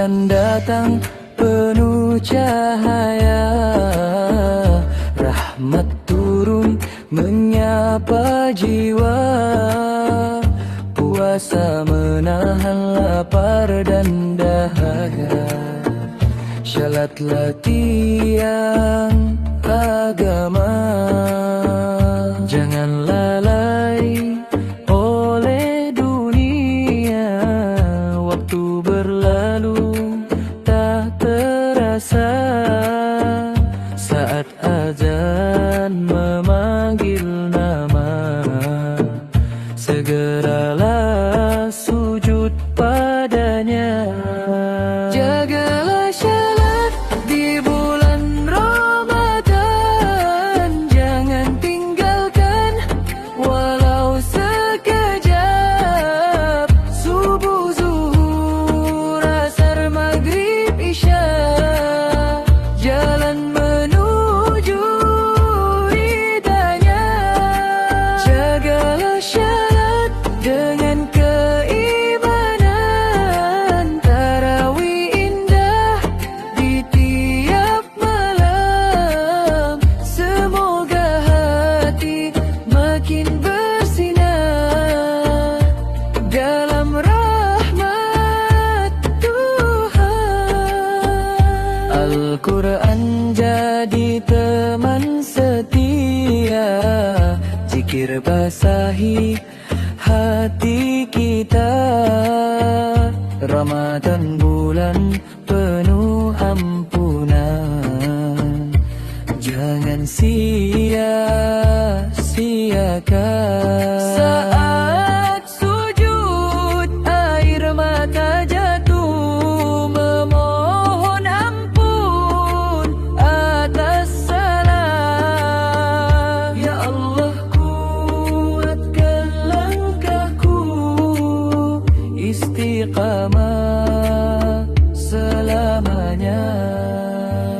bulan datang penuh cahaya, rahmat turun menyapa jiwa, puasa menahan lapar dan dahaga. Syalatlah tiang agama, jangan lalai oleh dunia. Waktu berlalu tak terasa, saat azan memanggil nama, segeralah sujud padanya. Jagalah syalat di bulan Ramadan, jangan tinggalkan walau sekejap. Subuh, zuhur, asar, maghrib, isya, jalan menuju ridhanya. Jagalah syalat dengan keimanan, tarawih indah di tiap malam. Semoga hati makin bersinar dalam rahmat Tuhan. Al-Quran jadi teman setia, zikir basahi hati kita. Ramadan bulan penuh ampunan, jangan sia-siakan. Saat sujud air mata jatuh, memohon ampun atas salah. Ya Allah, kuatkan langkahku, istiqamah selamanya.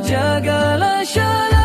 Jagalah syalat